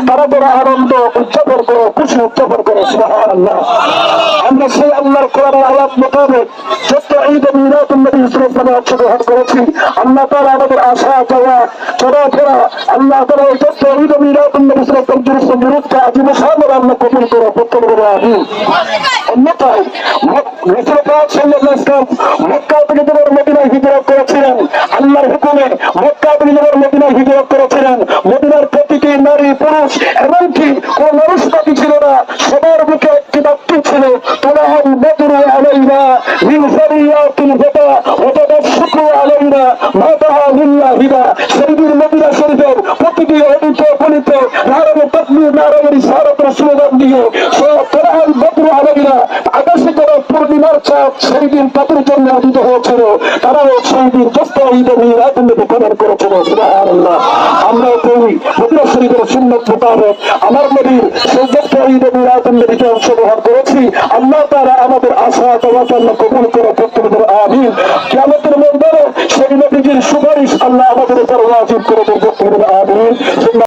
তারা বড় আনন্দ উদযাপন করো, খুশি উদযাপন করো। সুবহানাল্লাহ। আমরা সেই আল্লাহর কোরআনের আয়াত মোতাবেক যত ঈদ মিলাদুন নবী সাল্লাল্লাহু আলাইহি ওয়াসাল্লাম করেছি, আল্লাহ তাআলা আমাদের আশা যাওয়া চলাফেরা আল্লাহ তাআলা এই যত ঈদ মিলাদুন নবী সাল্লাল্লাহু আলাইহি ওয়াসাল্লাম বিরুদ্ধে আজীবন আল্লাহ কবুল করো, প্রত্যেক বলে আমিন। অন্যথায় রাসূল পাক সাল্লাল্লাহু আলাইহি ওয়াসাল্লাম মক্কা থেকে যখন মদিনায় হিজরত করেছিলেন, আল্লাহর হুকুমে মক্কা থেকে যখন মদিনায় হিজরত করেছিলেন, মদিনার প্রতিটি নারী পুরুষ এমনকি কোন মানুষ বাকি ছিল না, সবার মুখে একটি বাক্য ছিল, তোলাহাল বদরু আলাইনা মিন সারিয়াতিল হুদা ওয়া তাদাশশুকু আলাইনা মা তাহা লিল্লাহিনা। শরীফের মদিনা শরীফের প্রতিটি অলিত গলিত নারায়ে তাকবীর নারায়ে রিসালাতের স্লোগান দিয়ে তোলাহাল বদরু আলাইনা, আকাশে যারা পূর্ণিমার চাঁদ সেই দিন তাদের জন্য উদিত হয়েছিল, তারাও সেই দিন যত ঈদ মিলাদুন নবী পালন করেছিল। সুবহানাল্লাহ। আমরা করি মদিনা শরীফের সুন্নাত মোতাবেক আমার নবীর সেই যত ঈদ মিলাদুন নবীতে অংশগ্রহণ করেছি, আল্লাহ তাআলা আমাদের আশা দোয়া আল্লাহ কবুল করে, প্রত্যেক আমিন। কিয়ামতের ময়দানে